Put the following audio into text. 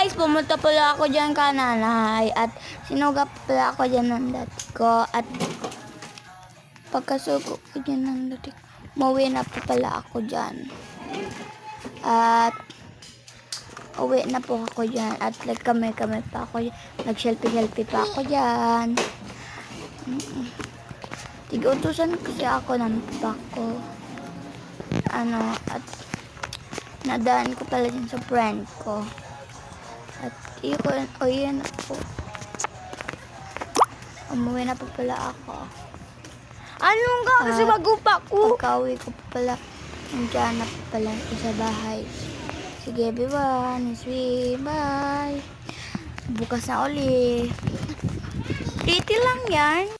guys, pumunta pala ako dyan kananay at sinuga pala ako dyan ng dati ko at pagkasugo ko dyan ng dati ko, umuwi na po pala ako dyan at uwi na po ako dyan at kami pa ako dyan. Nag-selfie pa ako dyan. Tig-utusan kasi ako ng papa ko. At nadaan ko pala din sa friend ko. At yun ako. Umuwi na pa pala ako. Anong ka? Kasi magupa ko. Pagka-uwi ko pa pala, nandiyan na pa pala ako sa bahay. Sige, everyone. Sweet. Bye. Bukas na uli. Pretty lang yan.